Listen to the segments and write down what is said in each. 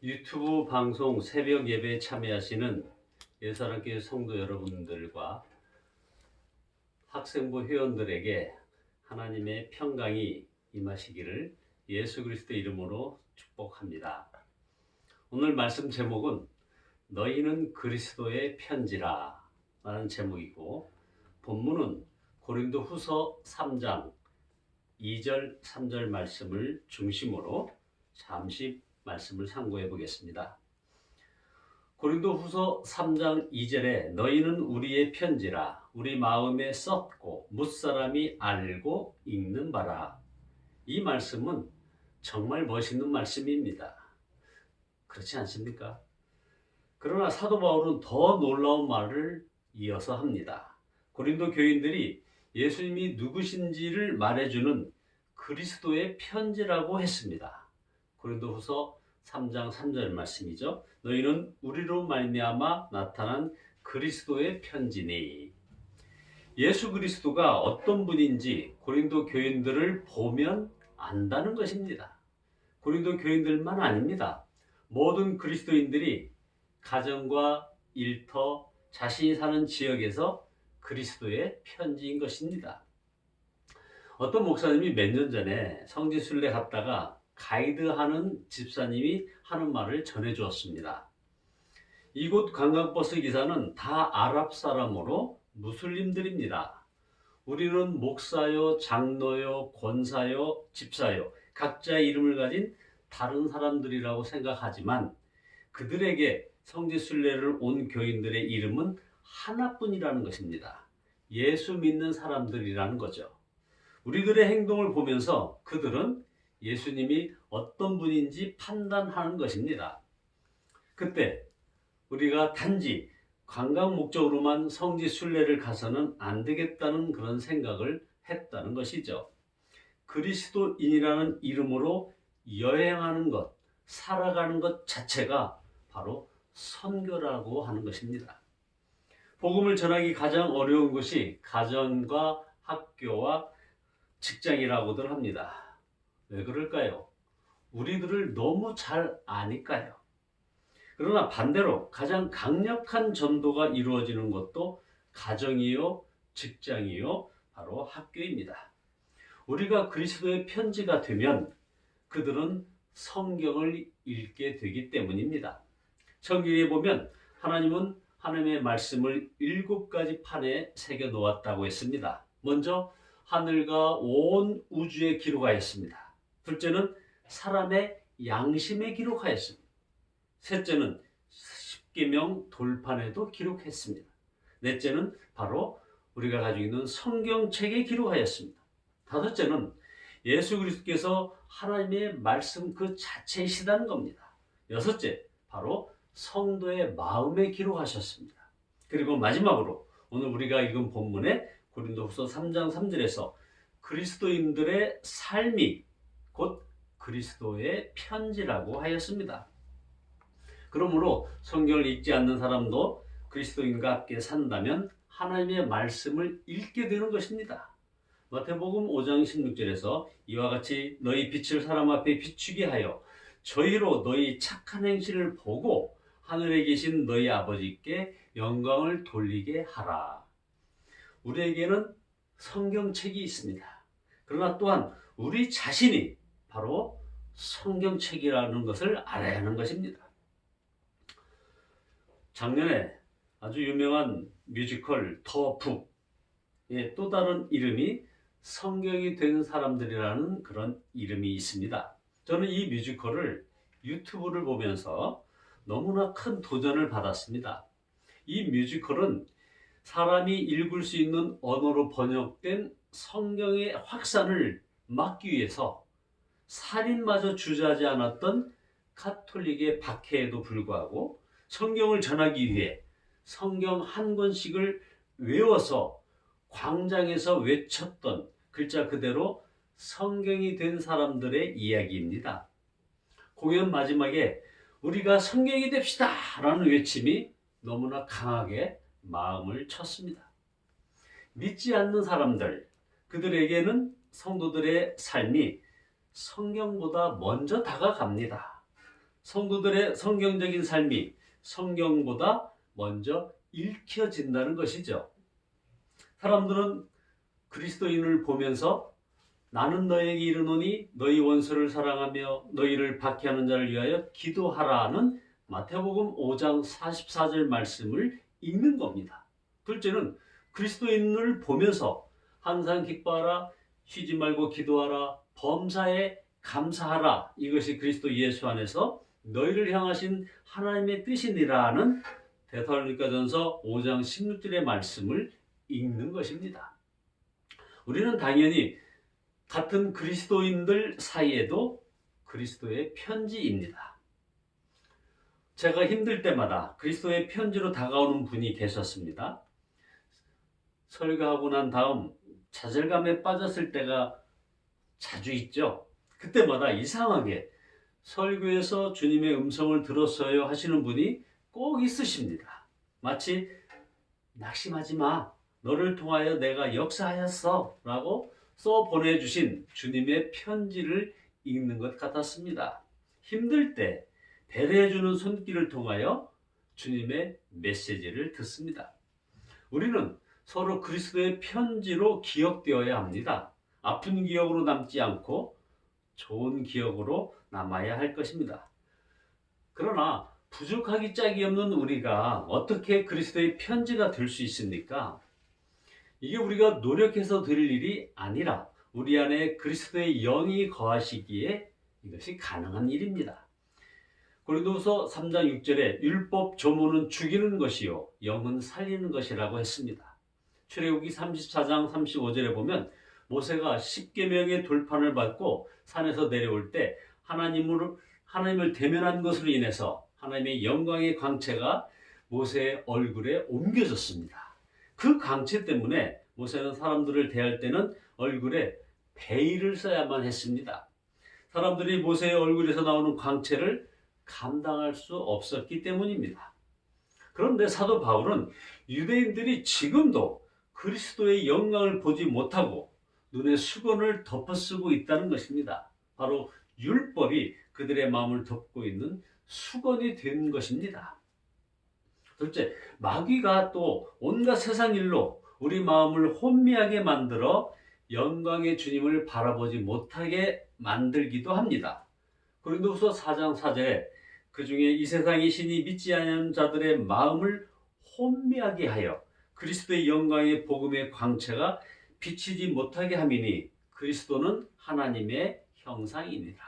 유튜브 방송 새벽 예배에 참여하시는 예사랑교회 성도 여러분들과 학생부 회원들에게 하나님의 평강이 임하시기를 예수 그리스도 이름으로 축복합니다. 오늘 말씀 제목은 너희는 그리스도의 편지라 라는 제목이고, 본문은 고린도 후서 3장 2절 3절 말씀을 중심으로 잠시 말씀을 상고해 보겠습니다. 고린도 후서 3장 2절에 너희는 우리의 편지라 우리 마음에 썼고 뭇사람이 알고 읽는 바라. 이 말씀은 정말 멋있는 말씀입니다. 그렇지 않습니까? 그러나 사도 바울은 더 놀라운 말을 이어서 합니다. 고린도 교인들이 예수님이 누구신지를 말해주는 그리스도의 편지라고 했습니다. 고린도후서 3장 3절 말씀이죠. 너희는 우리로 말미암아 나타난 그리스도의 편지니. 예수 그리스도가 어떤 분인지 고린도 교인들을 보면 안다는 것입니다. 고린도 교인들만 아닙니다. 모든 그리스도인들이 가정과 일터, 자신이 사는 지역에서 그리스도의 편지인 것입니다. 어떤 목사님이 몇 년 전에 성지순례 갔다가 가이드하는 집사님이 하는 말을 전해주었습니다. 이곳 관광버스 기사는 다 아랍 사람으로 무슬림들입니다. 우리는 목사요, 장로요, 권사요, 집사요, 각자의 이름을 가진 다른 사람들이라고 생각하지만 그들에게 성지순례를 온 교인들의 이름은 하나뿐이라는 것입니다. 예수 믿는 사람들이라는 거죠. 우리들의 행동을 보면서 그들은 예수님이 어떤 분인지 판단하는 것입니다. 그때 우리가 단지 관광 목적으로만 성지 순례를 가서는 안 되겠다는 그런 생각을 했다는 것이죠. 그리스도인이라는 이름으로 여행하는 것, 살아가는 것 자체가 바로 선교라고 하는 것입니다. 복음을 전하기 가장 어려운 것이 가정과 학교와 직장이라고들 합니다. 왜 그럴까요? 우리들을 너무 잘 아니까요. 그러나 반대로 가장 강력한 전도가 이루어지는 것도 가정이요, 직장이요, 바로 학교입니다. 우리가 그리스도의 편지가 되면 그들은 성경을 읽게 되기 때문입니다. 성경에 보면 하나님은 하나님의 말씀을 7가지 판에 새겨 놓았다고 했습니다. 먼저 하늘과 온 우주에 기록하였습니다. 둘째는 사람의 양심에 기록하였습니다. 셋째는 십계명 돌판에도 기록했습니다. 넷째는 바로 우리가 가지고 있는 성경책에 기록하였습니다. 다섯째는 예수 그리스도께서 하나님의 말씀 그 자체이시다는 겁니다. 여섯째, 바로 성도의 마음에 기록하셨습니다. 그리고 마지막으로 오늘 우리가 읽은 본문에 고린도후서 3장 3절에서 그리스도인들의 삶이 곧 그리스도의 편지라고 하였습니다. 그러므로 성경을 읽지 않는 사람도 그리스도인과 함께 산다면 하나님의 말씀을 읽게 되는 것입니다. 마태복음 5장 16절에서 이와 같이 너희 빛을 사람 앞에 비추게 하여 저희로 너희 착한 행실을 보고 하늘에 계신 너희 아버지께 영광을 돌리게 하라. 우리에게는 성경책이 있습니다. 그러나 또한 우리 자신이 바로 성경책이라는 것을 알아야 하는 것입니다. 작년에 아주 유명한 뮤지컬 더 북의 또 다른 이름이 성경이 된 사람들이라는 그런 이름이 있습니다. 저는 이 뮤지컬을 유튜브를 보면서 너무나 큰 도전을 받았습니다. 이 뮤지컬은 사람이 읽을 수 있는 언어로 번역된 성경의 확산을 막기 위해서 살인마저 주저하지 않았던 가톨릭의 박해에도 불구하고 성경을 전하기 위해 성경 한 권씩을 외워서 광장에서 외쳤던 글자 그대로 성경이 된 사람들의 이야기입니다. 공연 마지막에 우리가 성경이 됩시다 라는 외침이 너무나 강하게 마음을 쳤습니다. 믿지 않는 사람들, 그들에게는 성도들의 삶이 성경보다 먼저 다가갑니다. 성도들의 성경적인 삶이 성경보다 먼저 읽혀진다는 것이죠. 사람들은 그리스도인을 보면서 나는 너에게 이르노니 너희 원수를 사랑하며 너희를 박해하는 자를 위하여 기도하라는 마태복음 5장 44절 말씀을 읽는 겁니다. 둘째는 그리스도인을 보면서 항상 기뻐하라, 쉬지 말고 기도하라, 범사에 감사하라. 이것이 그리스도 예수 안에서 너희를 향하신 하나님의 뜻이니라는 데살로니가전서 5장 16절의 말씀을 읽는 것입니다. 우리는 당연히 같은 그리스도인들 사이에도 그리스도의 편지입니다. 제가 힘들 때마다 그리스도의 편지로 다가오는 분이 계셨습니다. 설교하고 난 다음 좌절감에 빠졌을 때가 자주 있죠. 그때마다 이상하게 설교에서 주님의 음성을 들었어요 하시는 분이 꼭 있으십니다. 마치 낙심하지 마, 너를 통하여 내가 역사하였어 라고 써 보내주신 주님의 편지를 읽는 것 같았습니다. 힘들 때 배려해주는 손길을 통하여 주님의 메시지를 듣습니다. 우리는 서로 그리스도의 편지로 기억되어야 합니다. 아픈 기억으로 남지 않고 좋은 기억으로 남아야 할 것입니다. 그러나 부족하기 짝이 없는 우리가 어떻게 그리스도의 편지가 될 수 있습니까? 이게 우리가 노력해서 드릴 일이 아니라 우리 안에 그리스도의 영이 거하시기에 이것이 가능한 일입니다. 고린도후서 3장 6절에 율법 조문은 죽이는 것이요 영은 살리는 것이라고 했습니다. 출애굽기 34장 35절에 보면 모세가 십계명의 돌판을 밟고 산에서 내려올 때 하나님을 대면한 것으로 인해서 하나님의 영광의 광채가 모세의 얼굴에 옮겨졌습니다. 그 광채 때문에 모세는 사람들을 대할 때는 얼굴에 베일을 써야만 했습니다. 사람들이 모세의 얼굴에서 나오는 광채를 감당할 수 없었기 때문입니다. 그런데 사도 바울은 유대인들이 지금도 그리스도의 영광을 보지 못하고 눈의 수건을 덮어쓰고 있다는 것입니다. 바로 율법이 그들의 마음을 덮고 있는 수건이 된 것입니다. 둘째, 마귀가 또 온갖 세상 일로 우리 마음을 혼미하게 만들어 영광의 주님을 바라보지 못하게 만들기도 합니다. 고린도후서 4장 4절에 그 중에 이 세상의 신이 믿지 않는 자들의 마음을 혼미하게 하여 그리스도의 영광의 복음의 광채가 비치지 못하게 함이니 그리스도는 하나님의 형상이니라.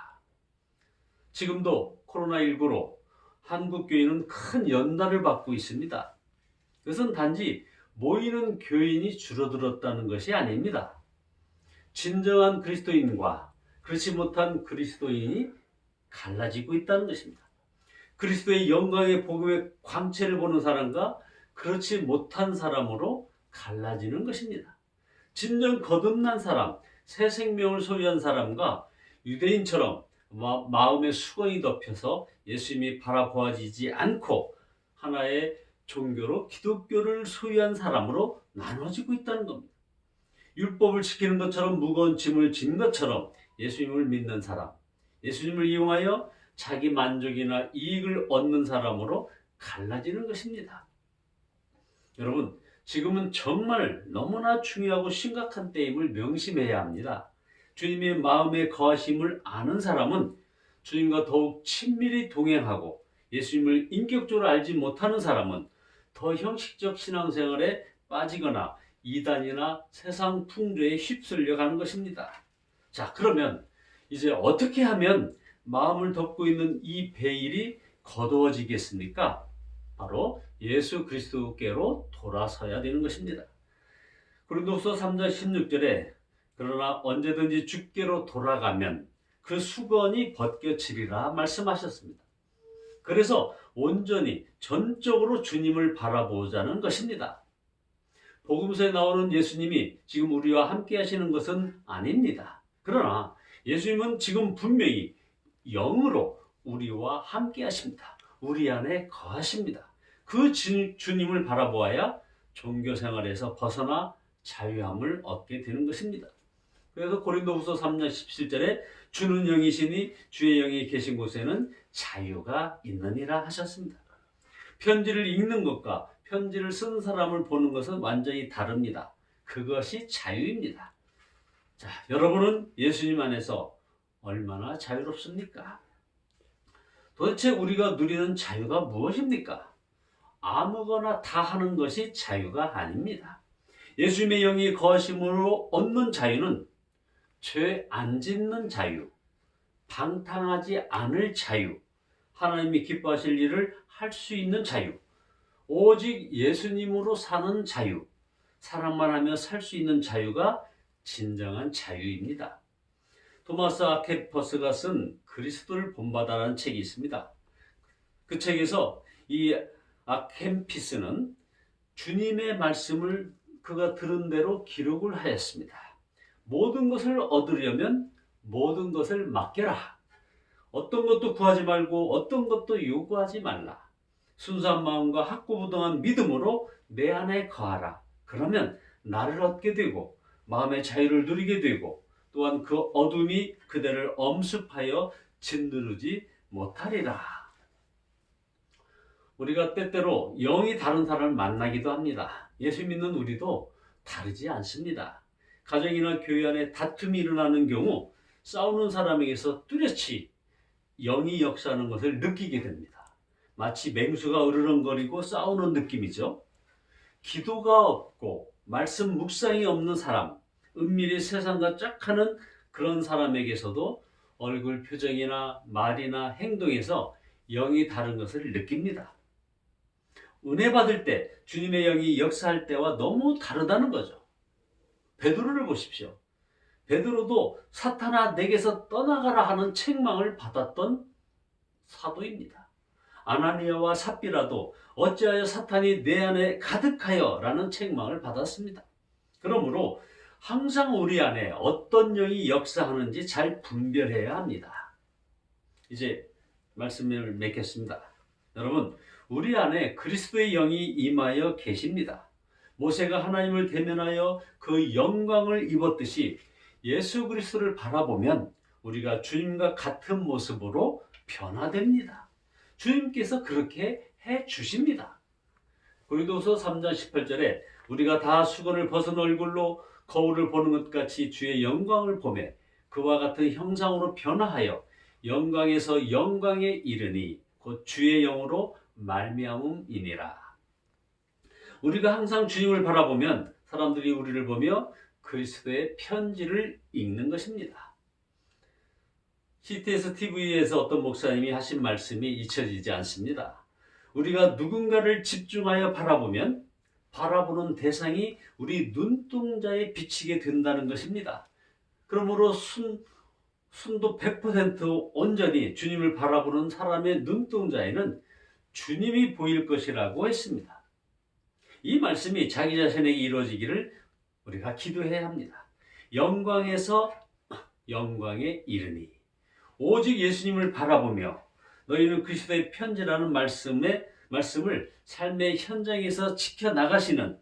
지금도 코로나19로 한국 교회는 큰 연단을 받고 있습니다. 그것은 단지 모이는 교인이 줄어들었다는 것이 아닙니다. 진정한 그리스도인과 그렇지 못한 그리스도인이 갈라지고 있다는 것입니다. 그리스도의 영광의 복음의 광채를 보는 사람과 그렇지 못한 사람으로 갈라지는 것입니다. 진정 거듭난 사람, 새 생명을 소유한 사람과 유대인처럼 마음의 수건이 덮여서 예수님이 바라보아지지 않고 하나의 종교로 기독교를 소유한 사람으로 나눠지고 있다는 겁니다. 율법을 지키는 것처럼 무거운 짐을 진 것처럼 예수님을 믿는 사람, 예수님을 이용하여 자기 만족이나 이익을 얻는 사람으로 갈라지는 것입니다. 여러분, 지금은 정말 너무나 중요하고 심각한 때임을 명심해야 합니다. 주님의 마음에 거하심을 아는 사람은 주님과 더욱 친밀히 동행하고 예수님을 인격적으로 알지 못하는 사람은 더 형식적 신앙생활에 빠지거나 이단이나 세상 풍조에 휩쓸려 가는 것입니다. 자, 그러면 이제 어떻게 하면 마음을 덮고 있는 이 베일이 거두어지겠습니까? 바로 예수 그리스도께로 돌아서야 되는 것입니다. 고린도후서 3장 16절에 그러나 언제든지 주께로 돌아가면 그 수건이 벗겨지리라 말씀하셨습니다. 그래서 온전히 전적으로 주님을 바라보자는 것입니다. 복음서에 나오는 예수님이 지금 우리와 함께 하시는 것은 아닙니다. 그러나 예수님은 지금 분명히 영으로 우리와 함께 하십니다. 우리 안에 거하십니다. 그 주님을 바라보아야 종교생활에서 벗어나 자유함을 얻게 되는 것입니다. 그래서 고린도후서 3장 17절에 주는 영이시니 주의 영이 계신 곳에는 자유가 있느니라 하셨습니다. 편지를 읽는 것과 편지를 쓴 사람을 보는 것은 완전히 다릅니다. 그것이 자유입니다. 자, 여러분은 예수님 안에서 얼마나 자유롭습니까? 도대체 우리가 누리는 자유가 무엇입니까? 아무거나 다 하는 것이 자유가 아닙니다. 예수님의 영이 거하심으로 얻는 자유는 죄 안 짓는 자유, 방탕하지 않을 자유, 하나님이 기뻐하실 일을 할 수 있는 자유, 오직 예수님으로 사는 자유, 사랑만 하며 살 수 있는 자유가 진정한 자유입니다. 토마스 아케퍼스가 쓴 그리스도를 본받아라는 책이 있습니다. 그 책에서 이 아켄피스는 주님의 말씀을 그가 들은 대로 기록을 하였습니다. 모든 것을 얻으려면 모든 것을 맡겨라. 어떤 것도 구하지 말고 어떤 것도 요구하지 말라. 순수한 마음과 학구부동한 믿음으로 내 안에 거하라. 그러면 나를 얻게 되고 마음의 자유를 누리게 되고 또한 그 어둠이 그대를 엄습하여 짓누르지 못하리라. 우리가 때때로 영이 다른 사람을 만나기도 합니다. 예수 믿는 우리도 다르지 않습니다. 가정이나 교회 안에 다툼이 일어나는 경우 싸우는 사람에게서 뚜렷이 영이 역사하는 것을 느끼게 됩니다. 마치 맹수가 으르렁거리고 싸우는 느낌이죠. 기도가 없고 말씀 묵상이 없는 사람, 은밀히 세상과 짝하는 그런 사람에게서도 얼굴 표정이나 말이나 행동에서 영이 다른 것을 느낍니다. 은혜 받을 때 주님의 영이 역사할 때와 너무 다르다는 거죠. 베드로를 보십시오. 베드로도 사탄아 내게서 떠나가라 하는 책망을 받았던 사도입니다. 아나니아와 삽비라도 어찌하여 사탄이 내 안에 가득하여 라는 책망을 받았습니다. 그러므로 항상 우리 안에 어떤 영이 역사하는지 잘 분별해야 합니다. 이제 말씀을 맺겠습니다. 여러분, 우리 안에 그리스도의 영이 임하여 계십니다. 모세가 하나님을 대면하여 그 영광을 입었듯이 예수 그리스도를 바라보면 우리가 주님과 같은 모습으로 변화됩니다. 주님께서 그렇게 해 주십니다. 고린도후서 3장 18절에 우리가 다 수건을 벗은 얼굴로 거울을 보는 것 같이 주의 영광을 보매 그와 같은 형상으로 변화하여 영광에서 영광에 이르니 곧 주의 영으로 말미암음이니라. 우리가 항상 주님을 바라보면 사람들이 우리를 보며 그리스도의 편지를 읽는 것입니다. CTS TV에서 어떤 목사님이 하신 말씀이 잊혀지지 않습니다. 우리가 누군가를 집중하여 바라보면 바라보는 대상이 우리 눈동자에 비치게 된다는 것입니다. 그러므로 순도 100% 온전히 주님을 바라보는 사람의 눈동자에는 주님이 보일 것이라고 했습니다. 이 말씀이 자기 자신에게 이루어지기를 우리가 기도해야 합니다. 영광에서 영광에 이르니 오직 예수님을 바라보며 너희는 그리스도의 편지라는 말씀을 삶의 현장에서 지켜나가시는,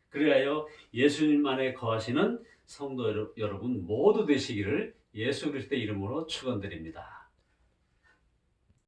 그리하여 예수님 안에 거하시는 성도 여러분 모두 되시기를 예수 그리스도의 이름으로 축원드립니다.